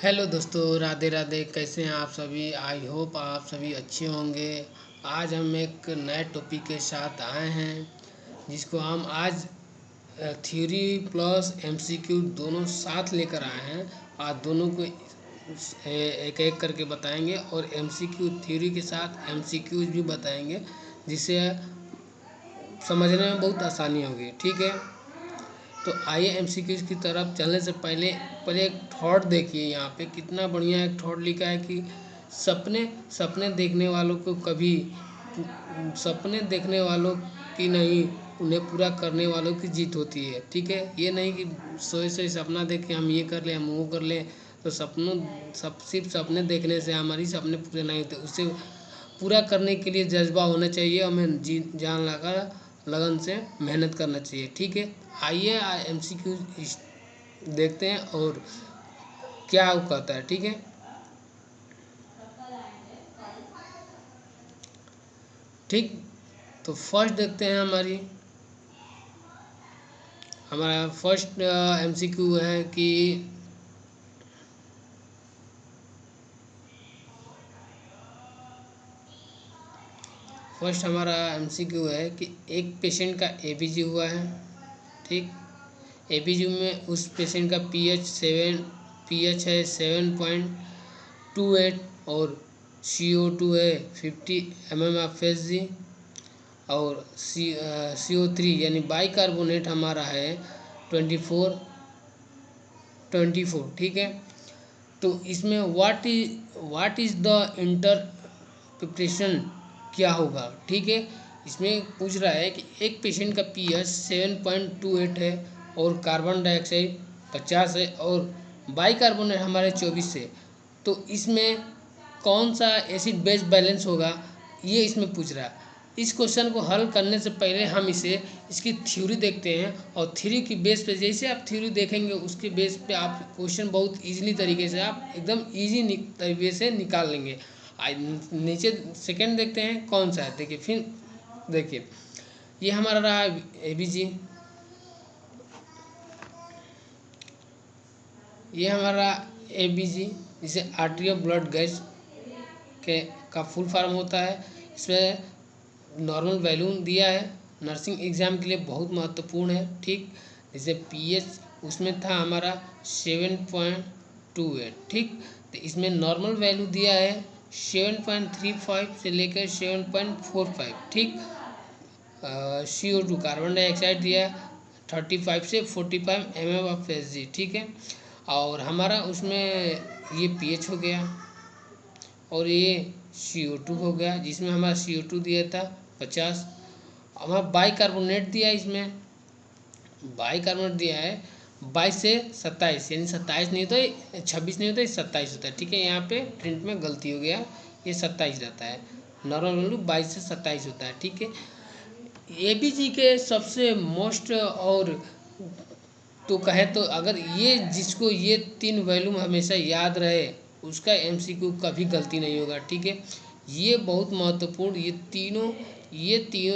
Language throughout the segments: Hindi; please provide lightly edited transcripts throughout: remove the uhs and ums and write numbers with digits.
हेलो दोस्तों, राधे राधे। कैसे हैं आप सभी? आई होप आप सभी अच्छे होंगे। आज हम एक नए टॉपिक के साथ आए हैं जिसको हम आज थ्योरी प्लस एमसीक्यू दोनों साथ लेकर आए हैं। आज दोनों को एक एक करके बताएंगे और एमसीक्यू थ्योरी के साथ एमसीक्यूज भी बताएंगे, जिससे समझने में बहुत आसानी होगी। ठीक है, तो आइए एमसीक्यूज की तरफ चलने से पहले एक थॉट देखिए। यहाँ पे कितना बढ़िया एक थॉट लिखा है कि सपने सपने देखने वालों को कभी सपने देखने वालों की नहीं, उन्हें पूरा करने वालों की जीत होती है। ठीक है, ये नहीं कि सोए सोए सपना देख के हम ये कर लें, हम वो कर लें। तो सिर्फ सपने देखने से हमारी सपने पूरे नहीं होते। उससे पूरा करने के लिए जज्बा होना चाहिए, हमें जी जान लगा लगन से मेहनत करना चाहिए। ठीक है, आइए एमसीक्यू देखते हैं और क्या वो कहता है। ठीक है, ठीक। तो फर्स्ट देखते हैं हमारा फर्स्ट एमसीक्यू है कि फर्स्ट हमारा एमसीक्यू है कि एक पेशेंट का एबीजी हुआ है। ठीक, एबीजी में उस पेशेंट का पीएच है 7.28 और CO2 है 50 mmHg और CO3 यानी बाइकार्बोनेट हमारा है 24। ठीक है, तो इसमें व्हाट इज द इंटरप्रिटेशन क्या होगा। ठीक है, इसमें पूछ रहा है कि एक पेशेंट का पीएच 7.28 है और कार्बन डाइऑक्साइड 50 है और बाइकार्बोनेट हमारे 24 है। तो इसमें कौन सा एसिड बेस बैलेंस होगा, ये इसमें पूछ रहा है। इस क्वेश्चन को हल करने से पहले हम इसकी थ्योरी देखते हैं और थ्योरी की बेस पे जैसे आप थ्योरी देखेंगे उसके बेस पे आप क्वेश्चन बहुत इजीली तरीके से आप एकदम इजी तरीके से निकाल लेंगे। नीचे सेकंड देखते हैं कौन सा है। देखिए, फिर देखिए ये हमारा रहा एबीजी, ये हमारा एबीजी जिसे आर्टरी ऑफ ब्लड गैस के का फुल फॉर्म होता है। इसमें नॉर्मल वैल्यू दिया है, नर्सिंग एग्ज़ाम के लिए बहुत महत्वपूर्ण है। ठीक, जैसे पीएच उसमें था हमारा 7.28। ठीक, तो इसमें नॉर्मल वैल्यू दिया है 7.35 से लेकर 7.45। ठीक, CO2 कार्बन डाइऑक्साइड दिया 35 से 45 mmHg। ठीक है, और हमारा उसमें ये पीएच हो गया और ये CO2 हो गया, जिसमें हमारा CO2 दिया था 50। हमारा बाइकार्बोनेट दिया है, इसमें बाइकार्बोनेट दिया है 22 से 27, यानी 27 नहीं होता, 26 नहीं होता, 27 होता है। ठीक है, यहाँ पे प्रिंट में गलती हो गया, ये 27 रहता है। नॉर्मल वैल्यू 22 से 27 होता है। ठीक है, एबीजी के सबसे मोस्ट और तो कहे तो अगर ये जिसको ये तीन वैल्यूम हमेशा याद रहे उसका एमसीक्यू कभी गलती नहीं होगा। ठीक है, ये बहुत महत्वपूर्ण, ये तीनों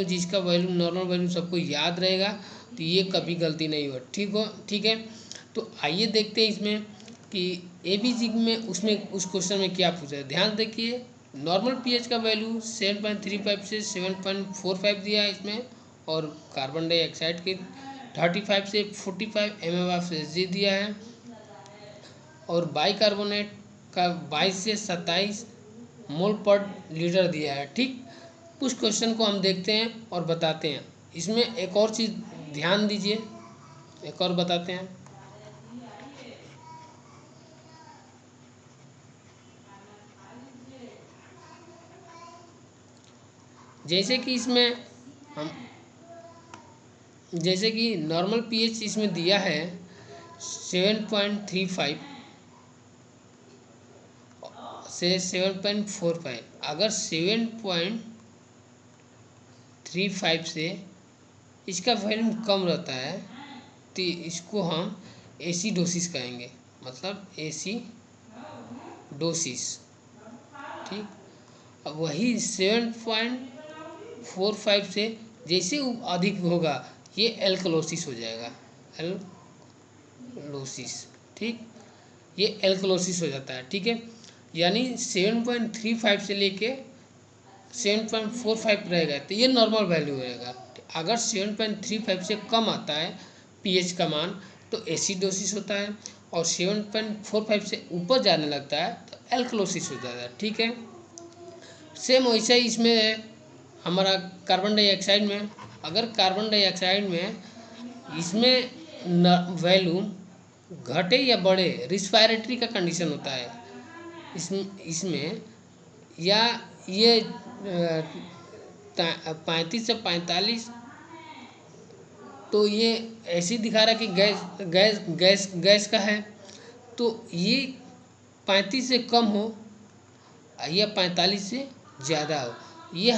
जिसका वैल्यू नॉर्मल वैल्यू सबको याद रहेगा तो ये कभी गलती नहीं होगा। ठीक है, तो आइए देखते हैं इसमें कि एबीजी में उसमें उस क्वेश्चन में क्या पूछा है। ध्यान देखिए, नॉर्मल पीएच का वैल्यू 7.35 से 7.45 दिया है इसमें, और कार्बन डाइऑक्साइड के 35 से 45 mmHg दिया है, और बाइकार्बोनेट का 22 से 27 मोल पर लीटर दिया है। ठीक, उस क्वेश्चन को हम देखते हैं और बताते हैं। इसमें एक और चीज़ ध्यान दीजिए, एक और बताते हैं। जैसे कि इसमें हम जैसे कि नॉर्मल पीएच इसमें दिया है 7.35 से 7.45। अगर 7.35 से इसका वैल्यू कम रहता है तो इसको हम एसिडोसिस कहेंगे, मतलब एसिडोसिस। ठीक, अब वही 7.45 से जैसे अधिक होगा ये एल्कलोसिस हो जाएगा, एल्कलोसिस। ठीक, ये एल्कलोसिस हो जाता है। ठीक है, यानी 7.35 से लेके 7.45 रहेगा तो ये नॉर्मल वैल्यू रहेगा। अगर 7.35 से कम आता है पीएच का मान तो एसिडोसिस होता है, और 7.45 से ऊपर जाने लगता है तो एल्कलोसिस हो जाता है। ठीक है, सेम वैसा ही इसमें है हमारा कार्बन डाइऑक्साइड में। अगर कार्बन डाइऑक्साइड में इसमें वैल्यू घटे या बढ़े, रिस्पायरेटरी का कंडीशन होता है इसमें या ये 35 से 45, तो ये ऐसे दिखा रहा है कि गैस का है। तो ये 35 से कम हो या 45 से ज़्यादा हो, ये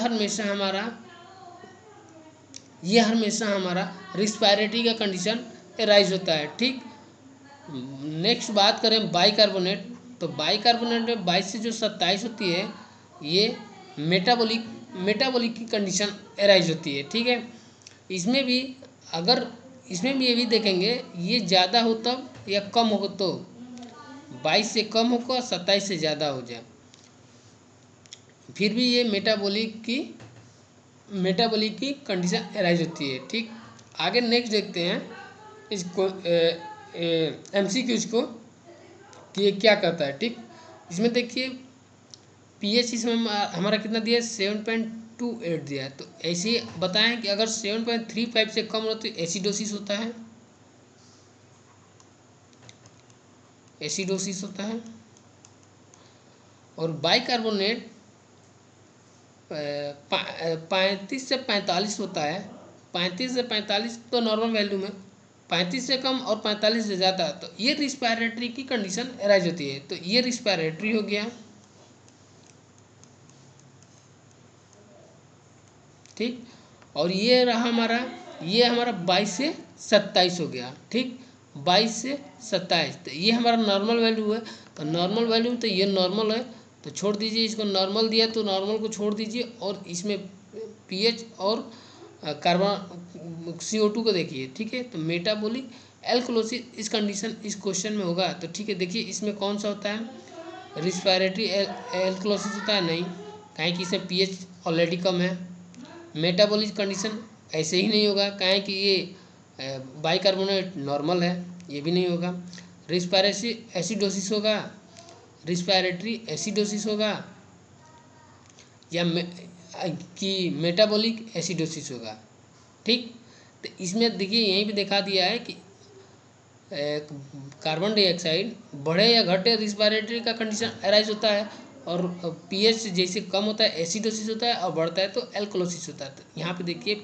हमेशा हमारा रिस्पायरेटरी का कंडीशन अराइज होता है। ठीक, नेक्स्ट बात करें बाइकार्बोनेट, तो बाइकार्बोनेट में 22 से जो 27 होती है ये मेटाबॉलिक की कंडीशन अराइज होती है। ठीक है, इसमें भी ये भी देखेंगे ये ज़्यादा हो तब या कम हो, तो 22 से कम होगा, 27 से ज़्यादा हो जाए, फिर भी ये मेटाबॉलिक की कंडीशन अराइज होती है। ठीक, आगे नेक्स्ट देखते हैं इसको MCQs को कि ये क्या करता है। ठीक, इसमें देखिए पीएच इसमें हमारा कितना दिया है, 7.28 दिया है। तो ऐसे ही बताएं कि अगर 7.35 से कम हो तो एसिडोसिस होता है, और बाइकार्बोनेट 35 से 45 होता है। 35 से 45 तो नॉर्मल वैल्यू में, 35 से कम और 45 से ज़्यादा तो ये रिस्पायरेटरी की कंडीशन अराइज होती है। तो ये रिस्पायरेटरी हो गया। ठीक, और ये हमारा 22 से 27 हो गया। ठीक, 22 से 27 तो ये हमारा नॉर्मल वैल्यू है। तो नॉर्मल वैल्यू तो ये नॉर्मल है, तो छोड़ दीजिए इसको, नॉर्मल दिया तो नॉर्मल को छोड़ दीजिए, और इसमें पीएच और कार्बन CO2 को देखिए। ठीक है, तो मेटाबॉलिक एल्कलोसिस इस कंडीशन इस क्वेश्चन में होगा। तो ठीक है, देखिए इसमें कौन सा होता है, रिस्पायरेटरी एल्कलोसिस होता है नहीं, काहे कि इसमें पीएच ऑलरेडी कम है। मेटाबॉलिक कंडीशन ऐसे ही नहीं होगा, काहे कि ये बाइकार्बोनेट नॉर्मल है, ये भी नहीं होगा। रिस्पायरेटरी एसिडोसिस होगा या कि मेटाबॉलिक एसिडोसिस होगा। ठीक, तो इसमें देखिए यहीं पे दिखा दिया है कि कार्बन डाइऑक्साइड बढ़े या घटे रिस्पायरेटरी का कंडीशन अराइज होता है, और पीएच जैसे कम होता है एसिडोसिस होता है, और बढ़ता है तो एल्कलोसिस होता है। तो यहाँ पे देखिए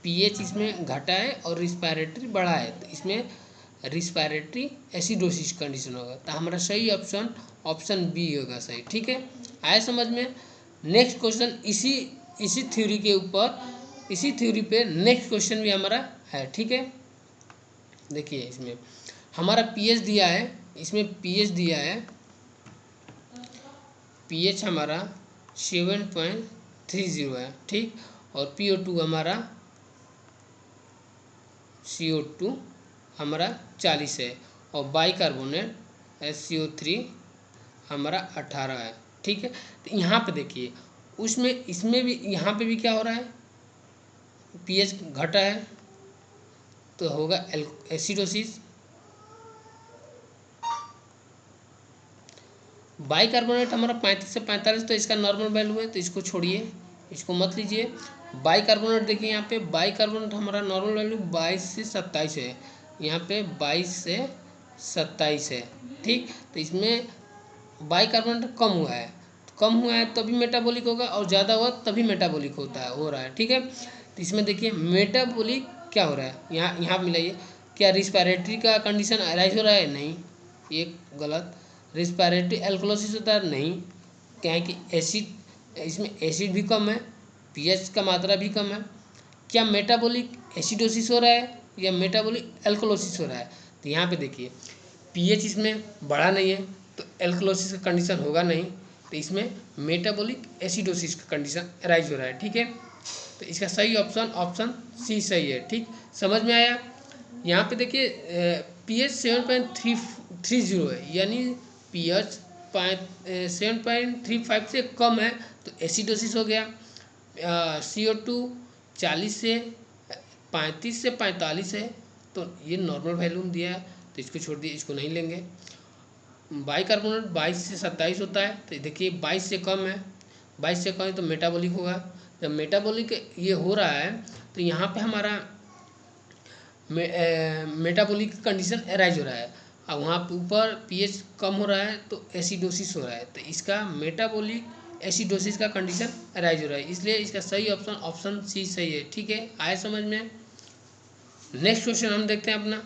पीएच इसमें घटा है और रिस्पायरेटरी बढ़ा है, तो इसमें रिस्पायरेटरी एसिडोसिस कंडीशन होगा। तो हमारा सही ऑप्शन बी होगा सही। ठीक है, आए समझ में। नेक्स्ट क्वेश्चन इसी थ्योरी पे नेक्स्ट क्वेश्चन भी हमारा है। ठीक है, देखिए इसमें हमारा पीएच दिया है, पीएच हमारा 7.30 है। ठीक, और CO2 हमारा 40 है, और बाइकार्बोनेट SCO3 हमारा 18 है। ठीक है, तो यहाँ पे देखिए इसमें भी यहाँ पे भी क्या हो रहा है, पीएच घटा है तो होगा एसिडोसिस। बाइकार्बोनेट हमारा 35 से 45 तो इसका नॉर्मल वैल्यू है, तो इसको छोड़िए, इसको मत लीजिए। बाइकार्बोनेट देखिए यहाँ पे बाइकार्बोनेट हमारा नॉर्मल वैल्यू 22 से 27 है, यहाँ पे 22 से 27 है। ठीक, तो इसमें बाइकार्बोनेट कम हुआ है तभी मेटाबॉलिक होगा, और ज़्यादा हुआ तभी मेटाबॉलिक हो रहा है। ठीक है, तो इसमें देखिए मेटाबॉलिक क्या हो रहा है, यहाँ मिलाइए, क्या रिस्पायरेटरी का कंडीशन अराइज हो रहा है, नहीं, ये गलत। रिस्पायरेटरी एल्कलोसिस होता है, नहीं, क्या है कि इसमें एसिड भी कम है, पीएच का मात्रा भी कम है। क्या मेटाबॉलिक एसिडोसिस हो रहा है या मेटाबॉलिक एल्कलोसिस हो रहा है, तो यहाँ पे देखिए पीएच इसमें बढ़ा नहीं है तो एल्कलोसिस का कंडीशन होगा नहीं, तो इसमें मेटाबॉलिक एसिडोसिस का कंडीशन अराइज हो रहा है। ठीक है, तो इसका सही ऑप्शन सी सही है। ठीक, समझ में आया। यहाँ पे देखिए pH 7.330 है, यानी pH 7.35 से कम है तो एसिडोसिस हो गया। CO2 40 से 35 से 45 है तो ये नॉर्मल वैल्यूम दिया है, तो इसको छोड़ दिए, इसको नहीं लेंगे। बाइकार्बोनेट 22 से 27 होता है, तो देखिए 22 से कम है, 22 से कम है तो मेटाबॉलिक होगा। जब मेटाबॉलिक ये हो रहा है तो यहाँ पे हमारा मेटाबॉलिक कंडीशन अराइज हो रहा है, और वहाँ पे ऊपर पीएच कम हो रहा है तो एसिडोसिस हो रहा है, तो इसका मेटाबॉलिक एसिडोसिस का कंडीशन अराइज हो रहा है, इसलिए इसका सही ऑप्शन ऑप्शन सी सही है। ठीक है, आए समझ में। नेक्स्ट क्वेश्चन हम देखते हैं अपना।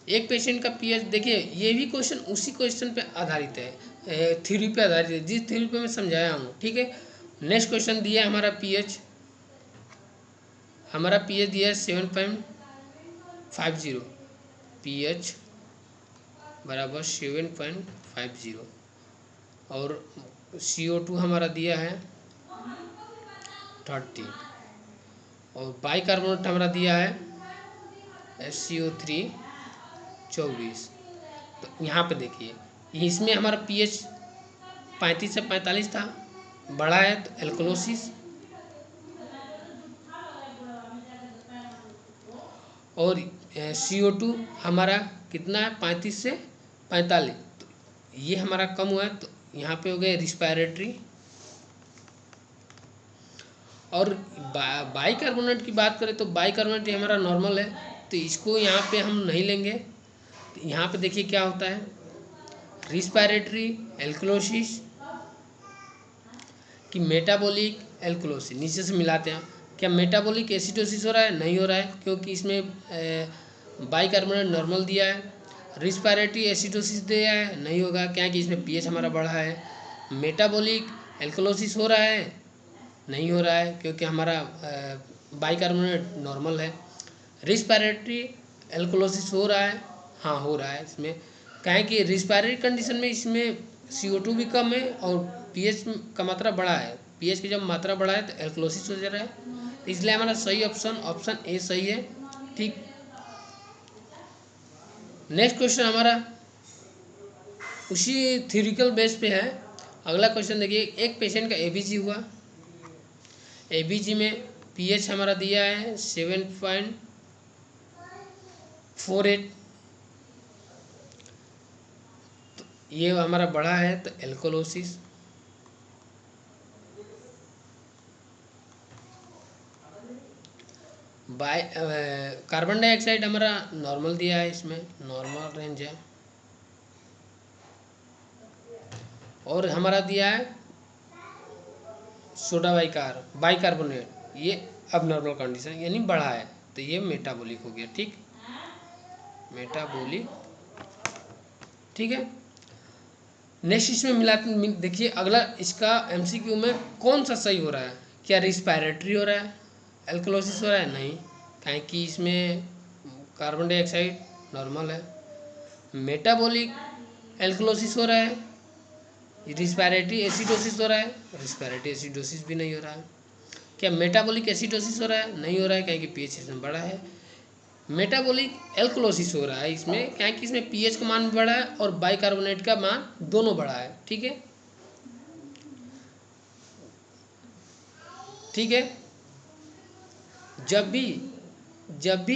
एक पेशेंट का पीएच, देखिए ये भी क्वेश्चन उसी क्वेश्चन पे आधारित है, थ्योरी पे आधारित है, जिस थ्योरी पे मैं समझाया हूँ। ठीक है, नेक्स्ट क्वेश्चन दिया है हमारा पीएच दिया है 7.50, पीएच बराबर 7.50, और CO2 हमारा दिया है 30, और बाइकार्बोनेट हमारा दिया है SCO3 24। तो यहाँ पे देखिए इसमें हमारा पीएच 35 से 45 था, बड़ा है तो एल्कोलोसिस, और CO2 हमारा कितना है 35 से 45, तो ये हमारा कम हुआ है, तो यहाँ पे हो गया रिस्पायरेटरी। और बाइकार्बोनेट की बात करें तो बाइकार्बोनेट हमारा नॉर्मल है, तो इसको यहाँ पे हम नहीं लेंगे। तो यहाँ पे देखिए क्या होता है, रिस्पायरेटरी एल्कोलोसिस कि मेटाबॉलिक एल्कोलोसिस, नीचे से मिलाते हैं। क्या मेटाबॉलिक एसिडोसिस हो रहा है? नहीं हो रहा है, क्योंकि इसमें बाइकार्बोनेट नॉर्मल दिया है। रिस्पायरेटरी एसिडोसिस दिया है, नहीं होगा, क्या कि इसमें पीएच हमारा बढ़ा है। मेटाबॉलिक एल्कोलोसिस हो रहा है? नहीं हो रहा है, क्योंकि हमारा बाइकार्बोनेट नॉर्मल है। रिस्पायरेटरी एल्कोलोसिस हो रहा है? हाँ हो रहा है इसमें, क्या है कि रिस्पायरेटरी कंडीशन में इसमें CO2 भी कम है और पीएच का मात्रा बढ़ा है। पीएच की जब मात्रा बढ़ा है तो एल्कोलोसिस हो जा रहा है, तो इसलिए हमारा सही ऑप्शन ऑप्शन ए सही है। ठीक, नेक्स्ट क्वेश्चन हमारा उसी थ्योरिकल बेस पे है। अगला क्वेश्चन देखिए, एक पेशेंट का एबीजी हुआ, एबीजी में पीएच हमारा दिया है 7.48, तो ये हमारा बढ़ा है तो एल्कोलोसिस। कार्बन डाइऑक्साइड हमारा नॉर्मल दिया है, इसमें नॉर्मल रेंज है, और हमारा दिया है सोडा बाइकार्बोनेट, ये अब नॉर्मल कंडीशन यानी बढ़ा है, तो ये मेटाबॉलिक हो गया। ठीक, मेटाबॉलिक। ठीक है, नेक्स्ट इसमें देखिए अगला इसका MCQ में कौन सा सही हो रहा है। क्या रिस्पायरेटरी हो रहा है, एल्कोलोसिस हो रहा है? नहीं, क्या कि इसमें कार्बन डाइऑक्साइड नॉर्मल है। मेटाबॉलिक एल्कोलोसिस हो रहा है, रिस्पायरेटरी एसिडोसिस हो रहा है? रिस्पायरेटरी एसिडोसिस भी नहीं हो रहा है। क्या मेटाबॉलिक एसिडोसिस हो रहा है? नहीं हो रहा है, क्या कि पीएच इसमें बड़ा है। मेटाबॉलिक एल्कोलोसिस हो रहा है इसमें, क्या कि इसमें पीएच का मान बढ़ा है और बाइकार्बोनेट का मान दोनों बढ़ा है। ठीक है, ठीक है, जब भी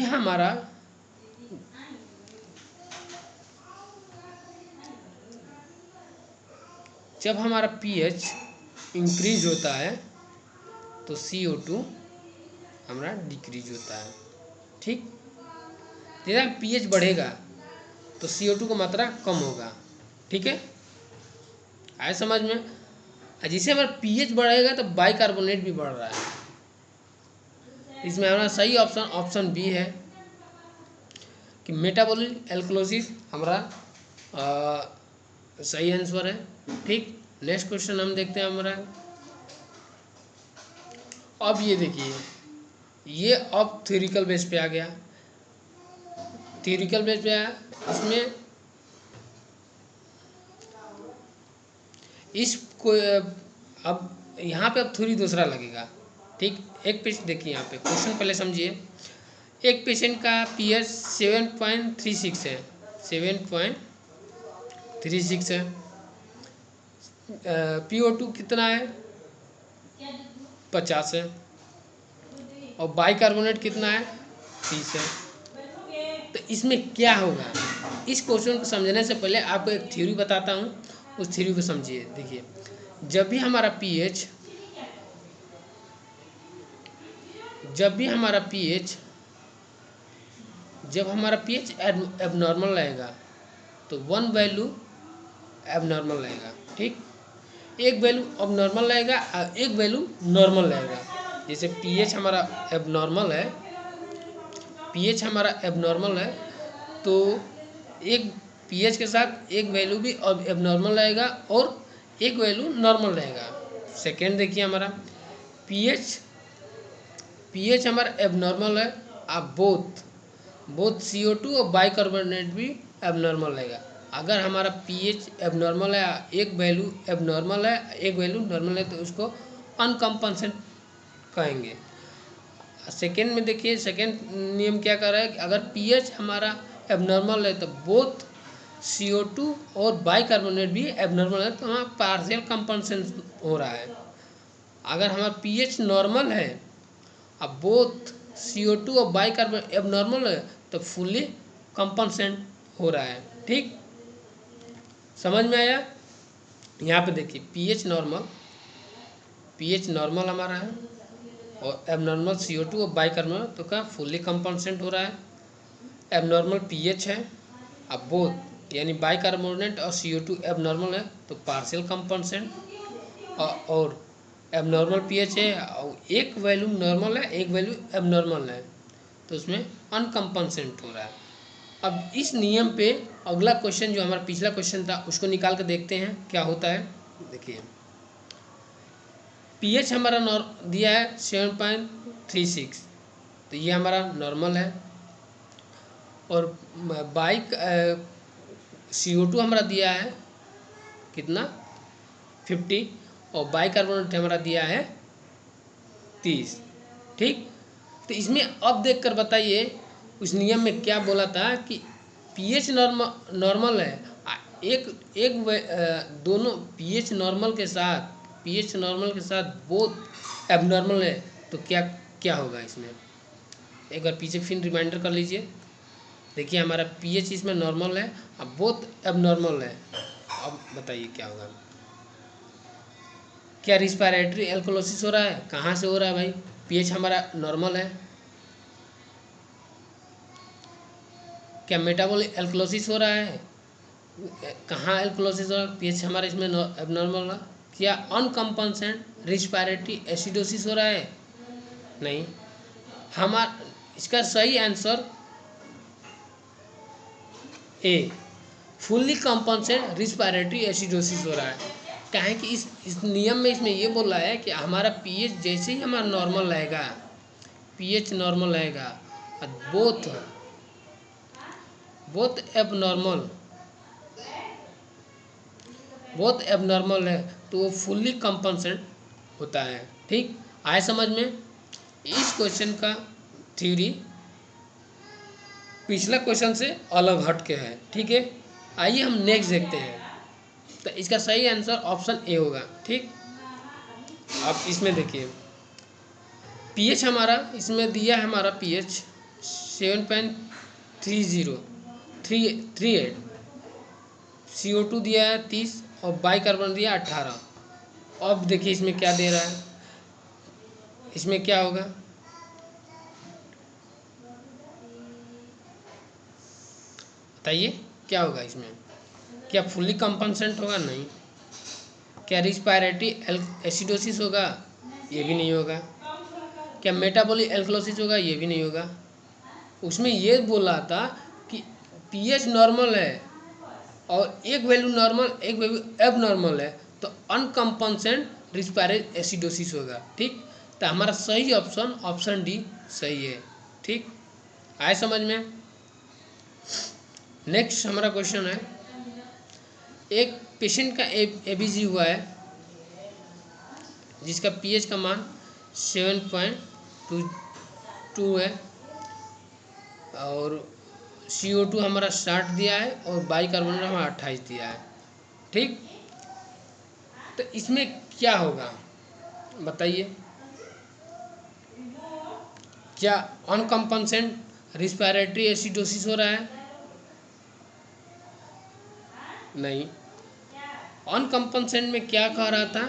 हमारा पीएच इंक्रीज होता है तो CO2 हमारा डिक्रीज होता है। ठीक, जैसे पीएच बढ़ेगा तो CO2 का मात्रा कम होगा। ठीक है, आए समझ में। जिससे हमारा पीएच बढ़ेगा तो बाइकार्बोनेट भी बढ़ रहा है, इसमें हमारा सही ऑप्शन ऑप्शन बी है कि मेटाबॉलिक एल्कोलोसिस हमारा सही आंसर है। ठीक, नेक्स्ट क्वेश्चन हम देखते हैं हमारा। अब ये देखिए, ये अब थ्योरिकल बेस पे आ गया, थ्योरिकल बेस पे आया, इसमें इसको अब यहाँ पे अब थ्योरी दूसरा लगेगा। ठीक, एक पेज देखिए, यहाँ पे क्वेश्चन पहले समझिए। एक पेशेंट का पीएच 7.36 है, 7.36 है। PO2 कितना है, 50 है। और बाइकार्बोनेट कितना है, 30 है। तो इसमें क्या होगा, इस क्वेश्चन को समझने से पहले आपको एक थ्योरी बताता हूँ, उस थ्योरी को समझिए। देखिए, जब भी हमारा पीएच जब हमारा पीएच एबनॉर्मल रहेगा तो वन वैल्यू एबनॉर्मल रहेगा, ठीक। एक वैल्यू अबनॉर्मल रहेगा और एक वैल्यू नॉर्मल रहेगा। जैसे पीएच हमारा एबनॉर्मल है, तो एक पीएच के साथ एक वैल्यू भी एबनॉर्मल रहेगा और एक वैल्यू नॉर्मल रहेगा। सेकेंड देखिए, हमारा पीएच हमारा एबनॉर्मल है, आप बोथ CO2 और बाइकार्बोनेट भी एबनॉर्मल रहेगा। अगर हमारा पीएच एबनॉर्मल है, एक वैल्यू एबनॉर्मल है, एक वैल्यू नॉर्मल है, तो उसको अनकम्पनसेट कहेंगे। सेकेंड में देखिए, सेकेंड नियम क्या कर रहा है कि अगर पीएच हमारा एबनॉर्मल है तो बोथ CO2 और बाइकार्बोनेट भी एबनॉर्मल है, तो हमारा पार्शियल कंपनसेशन हो रहा है। अगर हमारा पीएच नॉर्मल है, अब बोथ CO2 और बाइकार्बोनेट एबनॉर्मल है, तो फुल्ली कंपनसेट हो रहा है, ठीक। समझ में आया। यहाँ पे देखिए, पीएच नॉर्मल हमारा है और एबनॉर्मल CO2 और बाइकार्बोनेट, तो क्या फुल्ली कंपनसेट हो रहा है। एबनॉर्मल पीएच है, अब बोथ यानी बाइकार्बोनेट और CO2 एबनॉर्मल है, तो पार्शियल कंपनसेट। और एबनॉर्मल पीएच है और एक वैल्यू नॉर्मल है, एक वैल्यू एबनॉर्मल है, तो उसमें अनकम्पनसेट हो रहा है। अब इस नियम पे अगला क्वेश्चन जो हमारा पिछला क्वेश्चन था उसको निकाल कर देखते हैं क्या होता है। देखिए, पीएच हमारा दिया है 7.36, तो ये हमारा नॉर्मल है। और CO2 हमारा दिया है कितना, 50, और बाइकार्बोनेट हमारा दिया है 30, ठीक। तो इसमें अब देखकर बताइए उस नियम में क्या बोला था कि पीएच नॉर्मल है, दोनों पीएच नॉर्मल के साथ बोथ एबनॉर्मल है, तो क्या क्या होगा इसमें। एक बार पीछे फिर रिमाइंडर कर लीजिए। देखिए, हमारा पीएच इसमें नॉर्मल है, अब बोथ एबनॉर्मल है। अब बताइए क्या होगा। क्या रिस्पायरेटरी एल्कोलोसिस हो रहा है, कहाँ से हो रहा है भाई, पीएच हमारा नॉर्मल है। क्या मेटाबॉलिक एल्कोलोसिस हो रहा है, कहाँ एल्कोलोसिस हो रहा है, पीएच हमारा इसमें एबनॉर्मल है। क्या अनकम्पनसेट रिस्पायरेटरी एसिडोसिस हो रहा है, नहीं। हमारा इसका सही answer A, fully compensate respiratory acidosis हो रहा है। क्या है कि इस नियम में इसमें ये बोल रहा है कि हमारा पीएच जैसे ही हमारा नॉर्मल रहेगा, पीएच नॉर्मल रहेगा, बोथ एबनॉर्मल है, तो वो फुल्ली कंपनसेट होता है, ठीक। आए समझ में। इस क्वेश्चन का थ्योरी पिछला क्वेश्चन से अलग हट के है, ठीक है। आइए हम नेक्स्ट देखते हैं। तो इसका सही आंसर ऑप्शन ए होगा, ठीक। अब इसमें देखिए, पीएच हमारा इसमें दिया है, हमारा पीएच 7.3038, CO2 दिया है 30 और बाइकार्बन दिया 18। अब देखिए इसमें क्या दे रहा है, इसमें क्या होगा, बताइए क्या होगा इसमें। क्या फुल्ली कंपनसेट होगा, नहीं। क्या रिस्पायरेटरी एसिडोसिस होगा, ये भी नहीं होगा। क्या मेटाबॉलिक एल्कोलोसिस होगा, ये भी नहीं होगा। उसमें ये बोला था कि पीएच नॉर्मल है और एक वैल्यू नॉर्मल, एक वैल्यू एब नॉर्मल है, तो अनकम्पनसेट रिस्पायरेटरी एसिडोसिस होगा, ठीक। तो हमारा सही ऑप्शन ऑप्शन डी सही है, ठीक। आए समझ में। नेक्स्ट हमारा क्वेश्चन है, एक पेशेंट का एबीजी हुआ है जिसका पीएच का मान 7.22 है, और CO2 हमारा 60 दिया है और बाइकार्बोनेट हमारा 28 दिया है। ठीक, तो इसमें क्या होगा बताइए? क्या अनकम्पनसेंट रिस्पिरेटरी एसिडोसिस हो रहा है? नहीं। अनकम्पनसेंट में क्या कह रहा था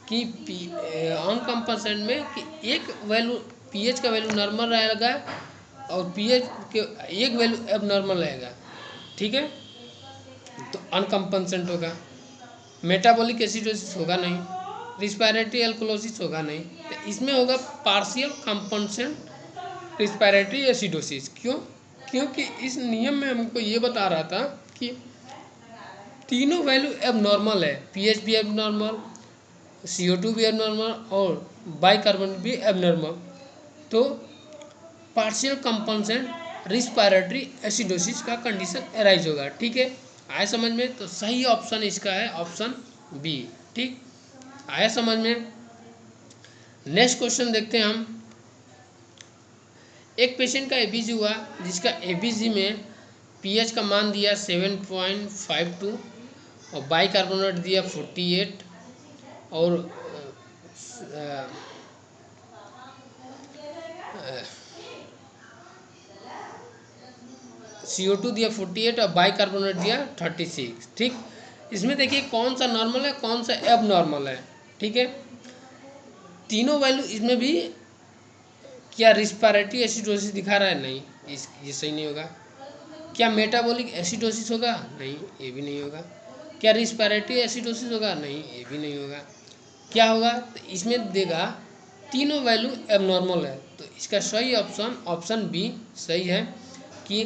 कि अनकम्पनसेंट में कि एक वैल्यू पीएच का वैल्यू नॉर्मल रहेगा और पीएच के एक वैल्यू एबनॉर्मल रहेगा। ठीक है, तो अनकम्पनसेंट होगा। मेटाबॉलिक एसिडोसिस होगा नहीं, रिस्पिरेटरी एल्कोलोसिस होगा नहीं, तो इसमें होगा पार्शियल कंपनसेंट रिस्पिरेटरी एसिडोसिस। क्यों? क्योंकि इस नियम में हमको ये बता रहा था कि तीनों वैल्यू एबनॉर्मल है, पीएच भी एबनॉर्मल, CO2 भी एबनॉर्मल और बाइकार्बोनेट भी एबनॉर्मल, तो पार्शियल कंपनसेंट रिस्पिरेटरी एसिडोसिस का कंडीशन अराइज होगा। ठीक है, आया समझ में? तो सही ऑप्शन इसका है ऑप्शन बी। ठीक, आया समझ में? नेक्स्ट क्वेश्चन देखते हैं हम। एक पेशेंट का एबीजी हुआ जिसका एबीजी में पीएच का मान दिया 7.52 और बाइकार्बोनेट दिया 48 और CO2 दिया 48 और बाइकार्बोनेट दिया 36। ठीक, इसमें देखिए कौन सा नॉर्मल है कौन सा एब नॉर्मल है। ठीक है, तीनों वैल्यू इसमें भी क्या रिस्पिरेटरी एसिडोसिस दिखा रहा है? नहीं, ये सही नहीं होगा। क्या मेटाबॉलिक एसिडोसिस होगा? नहीं, ये भी नहीं होगा। क्या रिस्पिरेटरी एसिडोसिस होगा? नहीं, ये भी नहीं होगा। क्या होगा? तो इसमें देगा तीनों वैल्यू एबनॉर्मल है, तो इसका सही ऑप्शन ऑप्शन बी सही है कि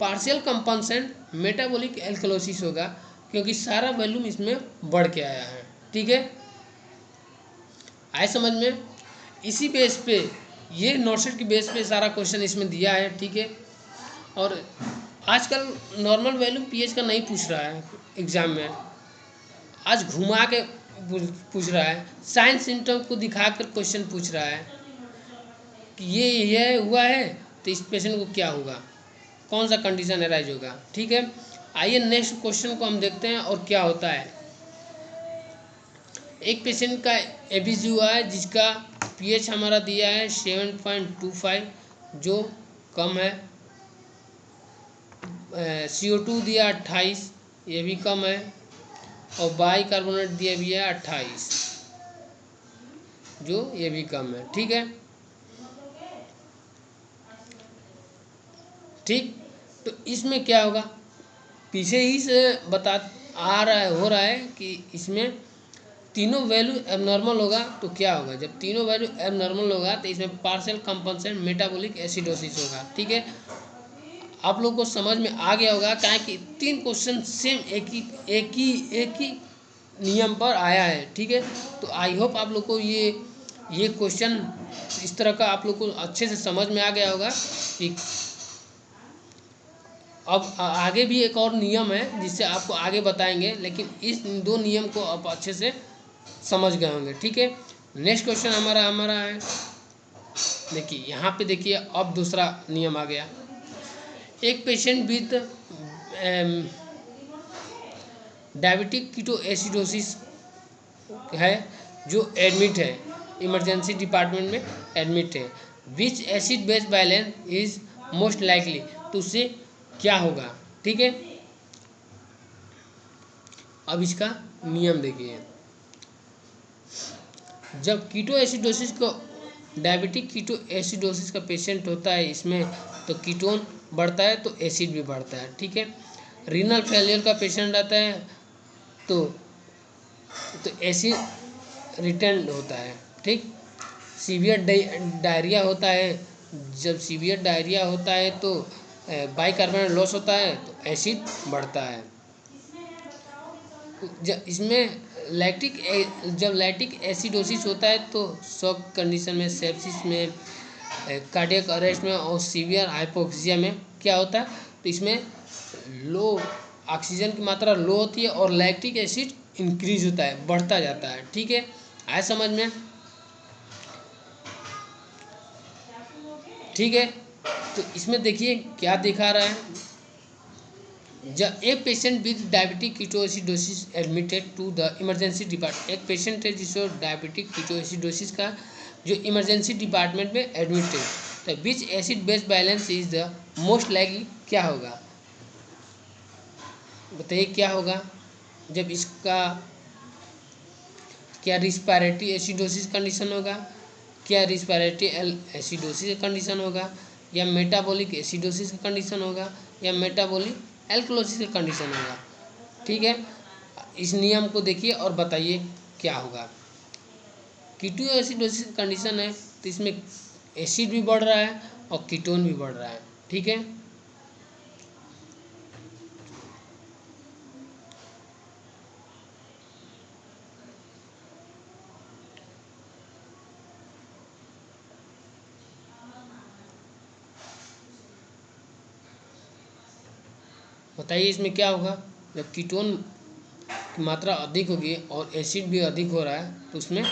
पार्शियल कंपनसेंट मेटाबॉलिक एल्कलोसिस होगा, क्योंकि सारा वैल्यूम इसमें बढ़ के आया है। ठीक है, आए समझ में? इसी बेस पे ये नॉर्सेट की बेस पे सारा क्वेश्चन इसमें दिया है। ठीक है, और आजकल नॉर्मल वैल्यूम पीएच का नहीं पूछ रहा है एग्जाम में, आज घुमा के पूछ रहा है, साइंस सिम्टम को दिखाकर क्वेश्चन पूछ रहा है कि ये हुआ है तो इस पेशेंट को क्या होगा, कौन सा कंडीशन अराइज होगा। ठीक है, आइए नेक्स्ट क्वेश्चन को हम देखते हैं और क्या होता है। एक पेशेंट का एबीजी हुआ है जिसका पीएच हमारा दिया है 7.25 जो कम है, CO2 दिया 28 ये भी कम है और बाइकार्बोनेट दिया भी है 28 जो ये भी कम है। ठीक है, ठीक, तो इसमें क्या होगा? पीछे ही से बता आ रहा है, हो रहा है कि इसमें तीनों वैल्यू एबनॉर्मल होगा तो क्या होगा? जब तीनों वैल्यू एबनॉर्मल होगा तो इसमें पार्शियल कंपनसेंट मेटाबॉलिक एसिडोसिस होगा। ठीक है, आप लोग को समझ में आ गया होगा, क्या कि तीन क्वेश्चन सेम एक ही नियम पर आया है। ठीक है, तो आई होप आप लोग को ये क्वेश्चन इस तरह का आप लोग को अच्छे से समझ में आ गया होगा कि अब आगे भी एक और नियम है जिससे आपको आगे बताएंगे, लेकिन इस दो नियम को आप अच्छे से समझ गए होंगे। ठीक है, नेक्स्ट क्वेश्चन हमारा है, देखिए यहाँ पे देखिए अब दूसरा नियम आ गया। एक patient with diabetic keto acidosis है जो एडमिट है, इमरजेंसी डिपार्टमेंट में एडमिट है, which acid base balance is most likely, तो उससे क्या होगा? ठीक है, अब इसका नियम देखिए। जब कीटो एसिडोसिस को डायबिटिक कीटो एसिडोसिस का पेशेंट होता है इसमें तो कीटोन बढ़ता है तो एसिड भी बढ़ता है। ठीक है, रीनल फेलियर का पेशेंट आता है तो एसिड रिटेंड होता है। ठीक, सीवियर डायरिया होता है, जब सीवियर डायरिया होता है तो बाइकार्बोनेट लॉस होता है तो एसिड बढ़ता है। इसमें जब लैक्टिक एसिडोसिस होता है तो शॉक कंडीशन में, सेप्सिस में, कार्डियक अरेस्ट में और सीवियर हाइपोक्सिया में क्या होता है? तो इसमें लो ऑक्सीजन की मात्रा लो होती है और लैक्टिक एसिड इंक्रीज होता है, बढ़ता जाता है। ठीक है, आया समझ में? ठीक है। तो इसमें देखिए क्या दिखा रहा है, जब एक patient with diabetic ketoacidosis admitted to the emergency department, एक पेशेंट है जिसको डायबिटिक कीटोएसिडोसिस का जो इमरजेंसी डिपार्टमेंट में एडमिटेड, तो विच acid base balance is the most likely, क्या होगा बताइए क्या होगा जब इसका, क्या रिस्पायरेटरी एसिडोसिस कंडीशन होगा, क्या रिस्पायरेटरी एसिडोसिस का कंडीशन होगा, या मेटाबॉलिक एसिडोसिस का कंडीशन होगा, या मेटाबॉलिक एल्कलोसिस का कंडीशन होगा। ठीक है, इस नियम को देखिए और बताइए क्या होगा। कीटो एसिडोसिस कंडीशन है तो इसमें एसिड भी बढ़ रहा है और कीटोन भी बढ़ रहा है। ठीक है, बताइए इसमें क्या होगा। जब कीटोन की मात्रा अधिक होगी और एसिड भी अधिक हो रहा है तो उसमें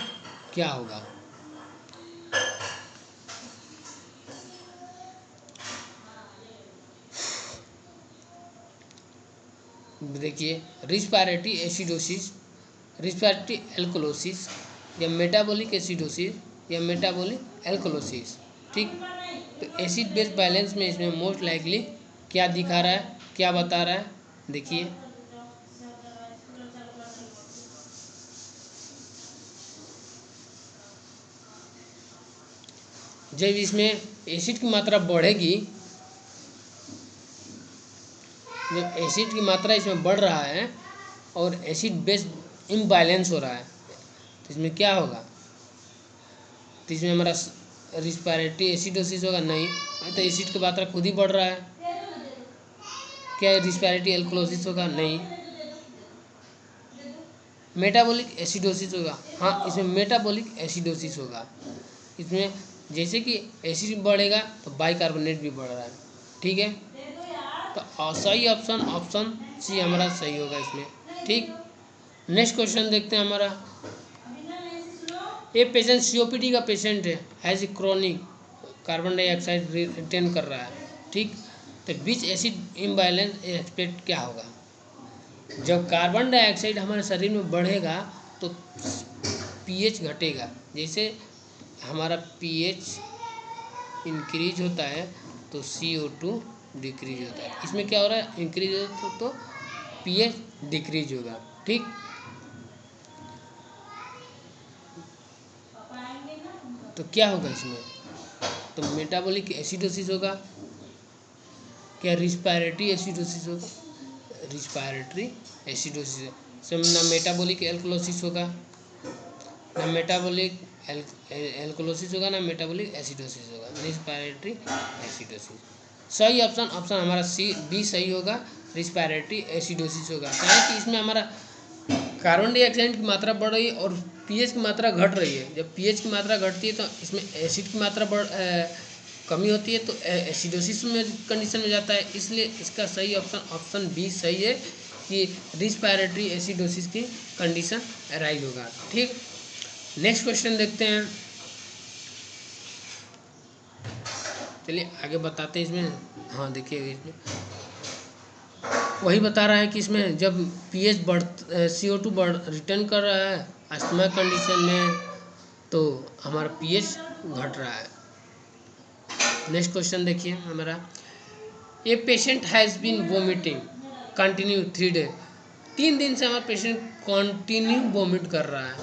क्या होगा। देखिए रिस्पायरेटरी एसिडोसिस, रिस्पायरेटरी एल्कोलोसिस, या मेटाबॉलिक एसिडोसिस या मेटाबॉलिक एल्कोलोसिस। ठीक, तो एसिड बेस बैलेंस में इसमें मोस्ट लाइकली क्या दिखा रहा है, क्या बता रहा है, देखिए जब इसमें एसिड की मात्रा बढ़ेगी, जब एसिड की मात्रा इसमें बढ़ रहा है और एसिड बेस इम्बैलेंस हो रहा है तो इसमें क्या होगा, तो इसमें हमारा रिस्पायरेटरी एसिडोसिस होगा, नहीं तो एसिड की मात्रा खुद ही बढ़ रहा है। क्या रिस्पायरेटरी एल्कोलोसिस होगा, नहीं। मेटाबॉलिक एसिडोसिस होगा, हाँ इसमें मेटाबॉलिक एसिडोसिस होगा। इसमें जैसे कि एसिड बढ़ेगा तो बाइकार्बोनेट भी बढ़ रहा है। ठीक है, तो सही ऑप्शन ऑप्शन सी हमारा सही होगा इसमें। ठीक, नेक्स्ट क्वेश्चन देखते हैं हमारा। ये पेशेंट सीओपीडी का पेशेंट है, has chronic carbon dioxide retain कर रहा है। ठीक, तो विच एसिड इम्बैलेंस एक्सपेक्ट क्या होगा। जब कार्बन डाइऑक्साइड हमारे शरीर में बढ़ेगा तो पीएच घटेगा, जैसे हमारा पीएच इंक्रीज होता है तो CO2 डिक्रीज होता है। इसमें क्या हो रहा है, इंक्रीज होता है तो पीएच डिक्रीज होगा। ठीक, तो क्या होगा इसमें, तो मेटाबॉलिक एसिडोसिस होगा, क्या रिस्पायरेटरी एसिडोसिस होगा, रिस्पायरेटरी एसिडोसिस ना मेटाबॉलिक एल्कोलोसिस होगा, ना मेटाबॉलिक एल्कोलोसिस होगा, ना मेटाबॉलिक एसिडोसिस होगा, रिस्पायरेटरी एसिडोसिस। सही ऑप्शन ऑप्शन हमारा सी बी सही होगा, रिस्पायरेटरी एसिडोसिस होगा। क्या कि इसमें हमारा कार्बन डाइऑक्साइड की मात्रा बढ़ रही है और पीएच की मात्रा घट रही है। जब पीएच की मात्रा घटती है तो इसमें एसिड की मात्रा कमी होती है तो एसिडोसिस में कंडीशन में जाता है। इसलिए इसका सही ऑप्शन ऑप्शन बी सही है कि रिस्पायरेटरी एसिडोसिस की कंडीशन अराइज होगा। ठीक, नेक्स्ट क्वेश्चन देखते हैं। चलिए आगे बताते हैं इसमें। हाँ देखिए इसमें वही बता रहा है कि इसमें जब पीएच बढ़ CO2 बढ़ रिटर्न कर रहा है अस्थमा कंडीशन में तो हमारा पीएच घट रहा है। नेक्स्ट क्वेश्चन देखिए हमारा, a patient has been vomiting continue 3 day, 3 दिन से हमारा पेशेंट कंटिन्यू वोमिट कर रहा है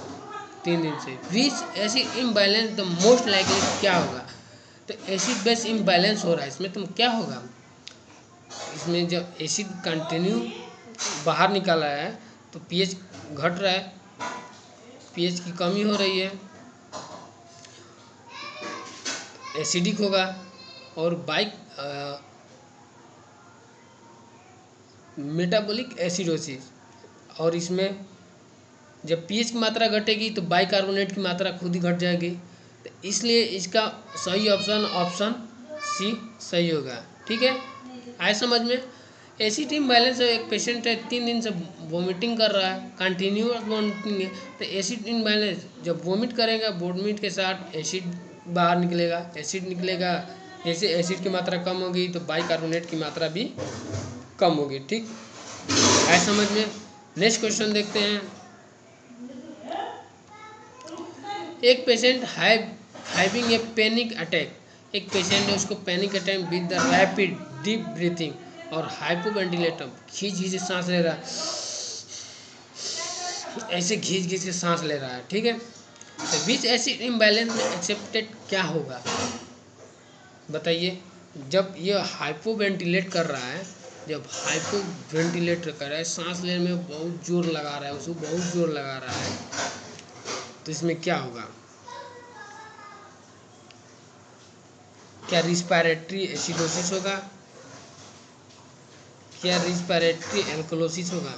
3 दिन से। विच acid imbalance the most likely क्या होगा, तो एसिड बेस इम्बैलेंस हो रहा है इसमें, तो क्या होगा इसमें जब एसिड कंटिन्यू बाहर निकाला है तो पीएच घट रहा है, पीएच की कमी हो रही है, एसिडिक होगा और मेटाबॉलिक एसिडोसिस। और इसमें जब पीएच की मात्रा घटेगी तो बाइकार्बोनेट की मात्रा खुद ही घट जाएगी, तो इसलिए इसका सही ऑप्शन ऑप्शन सी सही होगा। ठीक है, आए समझ में। एसिड इम्बैलेंस है, एक पेशेंट है 3 दिन से वोमिटिंग कर रहा है, कंटिन्यूअस वोमिटिंग है, तो एसिड इम्बैलेंस जब वोमिट करेगा वोमिट के साथ एसिड बाहर निकलेगा, एसिड निकलेगा जैसे एसिड की मात्रा कम होगी तो बाइकार्बोनेट की मात्रा भी कम होगी। ठीक है समझ में। नेक्स्ट क्वेश्चन देखते हैं। एक patient having a panic attack, एक पेशेंट है उसको panic attack with the rapid deep breathing और हाइपोवेंटिलेटर, खींच खींच सांस ले रहा है, ऐसे खींच खींच के सांस ले रहा है। ठीक है, तो विच एसिड इम्बैलेंस में एक्सेप्टेड क्या होगा बताइए। जब ये हाइपोवेंटिलेट कर रहा है, जब हाइपोवेंटिलेट कर रहा है, सांस लेने में बहुत जोर लगा रहा है, उसको बहुत जोर लगा रहा है, तो इसमें क्या होगा? क्या रिस्पायरेटरी एसिडोसिस होगा? क्या रिस्पायरेटरी एल्कोलोसिस होगा?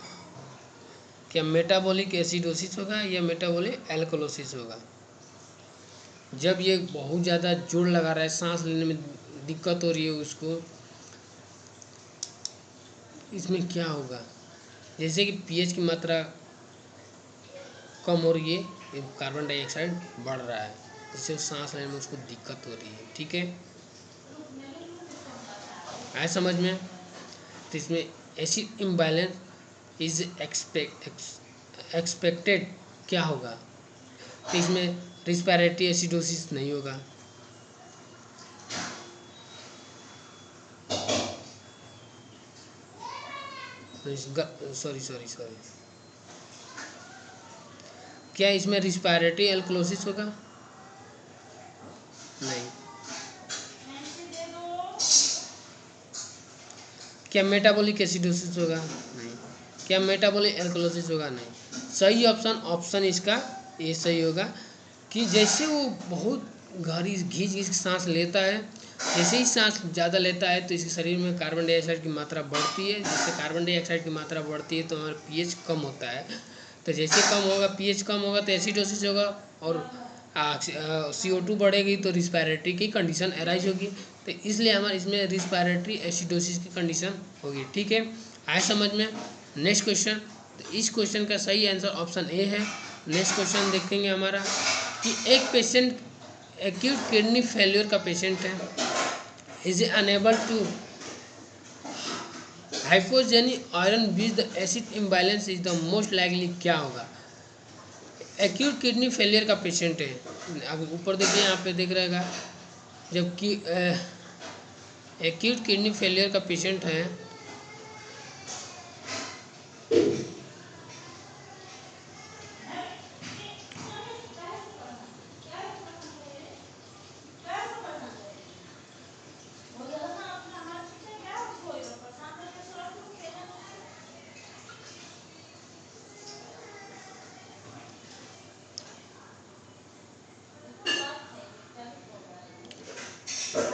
क्या मेटाबॉलिक एसिडोसिस होगा या मेटाबॉलिक एल्कोलोसिस होगा? जब ये बहुत ज़्यादा जोर लगा रहा है, सांस लेने में दिक्कत हो रही है उसको, इसमें क्या होगा? जैसे कि पीएच की मात्रा कम हो रही है, कार्बन डाइऑक्साइड बढ़ रहा है, जिससे सांस लेने में उसको दिक्कत हो रही है। ठीक है, आए समझ में। तो इसमें एसिड इम्बैलेंस इज एक्सपेक्टेड क्या होगा? तो इसमें रिस्पायरेटरी एसिडोसिस नहीं होगा। सॉरी, क्या इसमें रिस्पायरेटरी एल्कोलोसिस होगा? नहीं। क्या मेटाबॉलिक एसिडोसिस होगा? नहीं। क्या मेटाबॉलिक एल्कोलोसिस होगा? नहीं। सही ऑप्शन इसका ये सही होगा कि जैसे वो बहुत गहरी घींच घींच सांस लेता है, जैसे ही सांस ज़्यादा लेता है तो इसके शरीर में कार्बन डाइऑक्साइड की मात्रा बढ़ती है, जिससे कार्बन डाइऑक्साइड की मात्रा बढ़ती है तो हमारा पीएच कम होता है। तो जैसे कम होगा, पीएच कम होगा तो एसिडोसिस होगा, और CO2 बढ़ेगी तो रिस्पायरेटरी की कंडीशन अराइज होगी। तो इसलिए हमारे इसमें रिस्पायरेटरी एसिडोसिस की कंडीशन होगी। ठीक है, आए समझ में। नेक्स्ट क्वेश्चन, तो इस क्वेश्चन का सही आंसर ऑप्शन ए है। नेक्स्ट क्वेश्चन देखेंगे हमारा कि एक पेशेंट एक्यूट किडनी फेल्योर का पेशेंट है, is unable to hypogenic iron with the acid imbalance is the most likely क्या होगा? एक्यूट किडनी फेलियर का पेशेंट है, अब ऊपर देखिए यहाँ पे देख रहेगा, जबकि एक्यूट किडनी फेलियर का पेशेंट है,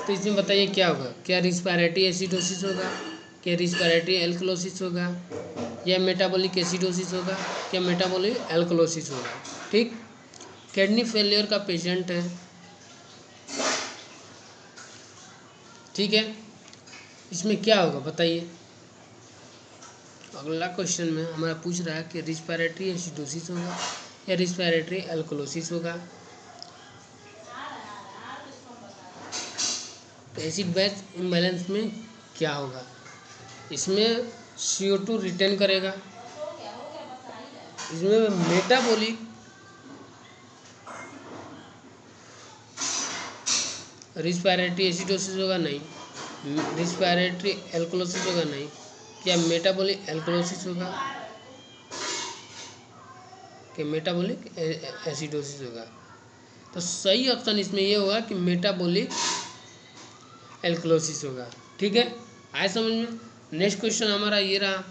तो इसमें बताइए क्या होगा? क्या रिस्पायरेटरी एसिडोसिस होगा? क्या रिस्पायरेटरी एल्कोलोसिस होगा? या मेटाबॉलिक एसिडोसिस होगा? क्या मेटाबॉलिक एल्कोलोसिस होगा? ठीक, किडनी फेलियर का पेशेंट है। ठीक है, इसमें क्या होगा बताइए। अगला क्वेश्चन में हमारा पूछ रहा है कि रिस्पायरेटरी एसिडोसिस होगा या रिस्पायरेटरी एल्कोलोसिस होगा। तो एसिड बेस इम्बैलेंस में क्या होगा? इसमें CO2 रिटेन करेगा, इसमें मेटाबॉलिक रिस्पायरेटरी एसिडोसिस होगा? नहीं। रिस्पायरेटरी एल्कोलोसिस होगा? नहीं। क्या मेटाबॉलिक एल्कोलोसिस होगा? क्या मेटाबॉलिक एसिडोसिस होगा? तो सही ऑप्शन इसमें ये होगा कि मेटाबॉलिक एल्कोलोसिस होगा। ठीक है, आए समझ में। नेक्स्ट क्वेश्चन हमारा ये रहा।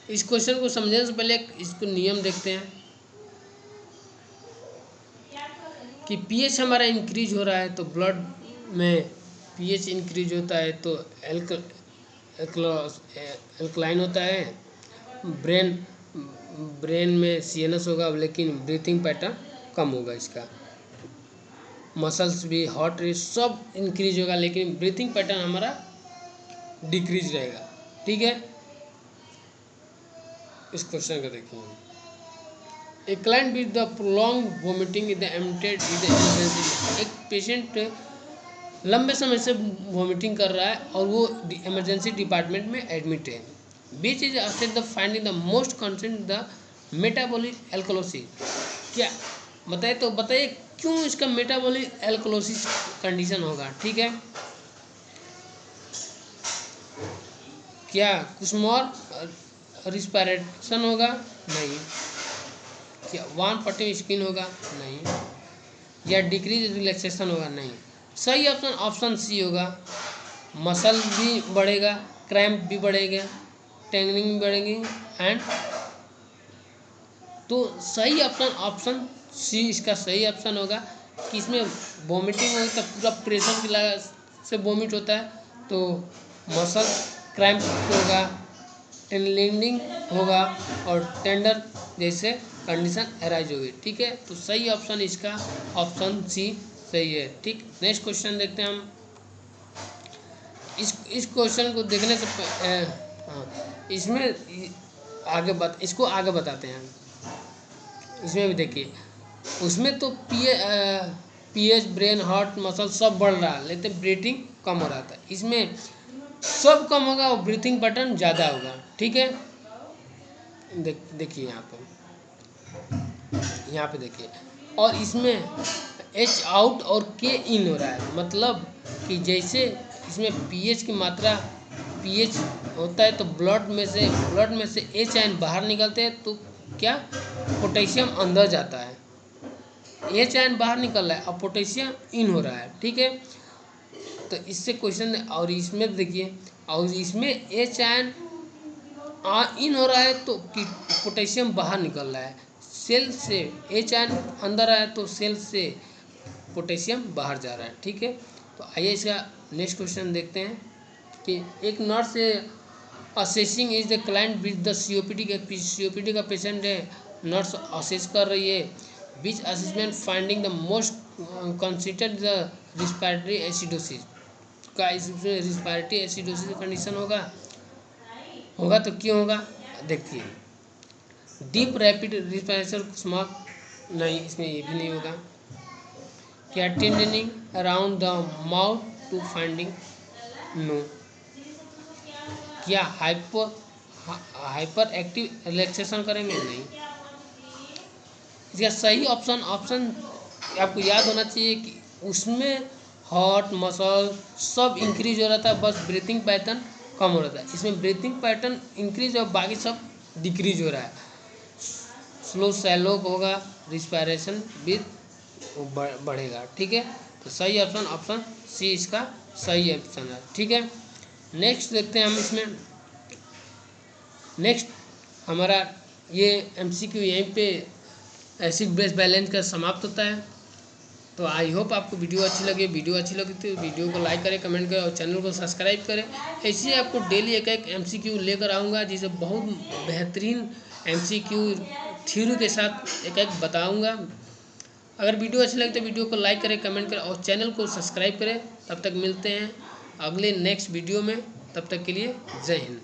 इस क्वेश्चन को समझने से पहले इसको नियम देखते हैं कि पीएच हमारा इंक्रीज हो रहा है तो ब्लड में पीएच इंक्रीज होता है तो एल्कलाइन होता है, ब्रेन में CNS होगा, लेकिन ब्रीथिंग पैटर्न कम होगा इसका। मसल्स भी, हार्ट रेट सब इंक्रीज होगा, लेकिन ब्रीथिंग पैटर्न हमारा डिक्रीज रहेगा। ठीक है, इस क्वेश्चन को देखिए। A client with the prolong vomiting in the admitted with emergency. एक पेशेंट लंबे समय से वोमिटिंग कर रहा है और वो इमरजेंसी डिपार्टमेंट में एडमिट है। Which is asset the finding the most concern the metabolic alkalosis. क्या बताइए, तो बताइए क्यों इसका मेटाबॉलिक एल्कोलोसिस कंडीशन होगा। ठीक है, क्या कुस्मोर रिस्पायरेशन होगा? नहीं। क्या वार्म फटिंग स्किन होगा? नहीं। या डिक्रीज रिलैक्सेशन होगा? नहीं। सही ऑप्शन ऑप्शन सी होगा। मसल भी बढ़ेगा, क्रैम्प भी बढ़ेगा, टेंगलिंग भी बढ़ेगी एंड, तो सही ऑप्शन ऑप्शन सी इसका सही ऑप्शन होगा कि इसमें वोमिटिंग होगी तो पूरा प्रेशर की से वोमिट होता है, तो मसल क्रैम्प होगा, टेंगलिंग होगा और टेंडर जैसे कंडीशन अराइज होगी। ठीक है, तो सही ऑप्शन इसका ऑप्शन सी सही है। ठीक, नेक्स्ट क्वेश्चन देखते हैं हम। इस क्वेश्चन को देखने से इसमें इसको आगे बताते हैं। इसमें भी देखिए, उसमें तो पीएच ब्रेन हार्ट मसल सब बढ़ रहा है लेकिन ब्रीथिंग कम हो रहा था। इसमें सब कम होगा और ब्रीथिंग पैटर्न ज़्यादा होगा। ठीक है, देखिए यहाँ पे देखिए, और इसमें एच आउट और के इन हो रहा है, मतलब कि जैसे इसमें पीएच की मात्रा, पीएच होता है तो ब्लड में से एच आयन बाहर निकलते हैं, तो क्या पोटेशियम अंदर जाता है, एच आयन बाहर निकल रहा है और पोटेशियम इन हो रहा है। ठीक है, तो इससे क्वेश्चन, और इसमें देखिए, और इसमें एच आयन इन हो रहा है तो पोटेशियम बाहर निकल रहा है, सेल से एच आयन अंदर आया तो सेल से पोटेशियम बाहर जा रहा है। ठीक है, तो आइए इसका नेक्स्ट क्वेश्चन देखते हैं कि एक nurse assessing is the client with the COPD का पेशेंट है, नर्स असेस कर रही है। विच assessment finding the most consider the respiratory acidosis. का इसमें रिस्पायरेटरी एसिडोसिस कंडीशन होगा तो क्यों होगा, देखिए। डीप रैपिड रिस्पायरेशन स्मॉक, नहीं, इसमें ये भी नहीं होगा। क्या tingling around the mouth to finding, no. क्या हाइपर एक्टिव रिलैक्सेशन करेंगे, नहीं। इसका सही ऑप्शन आपको याद होना चाहिए कि उसमें हार्ट मसल सब इंक्रीज हो रहा था, बस ब्रीथिंग पैटर्न कम हो रहा था। इसमें ब्रीथिंग पैटर्न इंक्रीज और बाकी सब डिक्रीज हो रहा है। स्लो सैलो होगा, रिस्पायरेशन भी बढ़ेगा। ठीक है, तो सही ऑप्शन सी इसका सही ऑप्शन है। ठीक है, नेक्स्ट देखते हैं हम। इसमें नेक्स्ट हमारा ये एमसीक्यू यहीं पे एसिड बेस बैलेंस का समाप्त होता है। तो आई होप आपको वीडियो अच्छी लगी तो वीडियो को लाइक करें, कमेंट करें और चैनल को सब्सक्राइब करें। ऐसे ही आपको डेली एक एमसीक्यू लेकर आऊँगा, जिसे बहुत बेहतरीन एमसीक्यू थ्योरी के साथ एक बताऊँगा। अगर वीडियो अच्छी लगे तो वीडियो को लाइक करें, कमेंट करें और चैनल को सब्सक्राइब करें। तब तक मिलते हैं अगले नेक्स्ट वीडियो में, तब तक के लिए जय हिंद।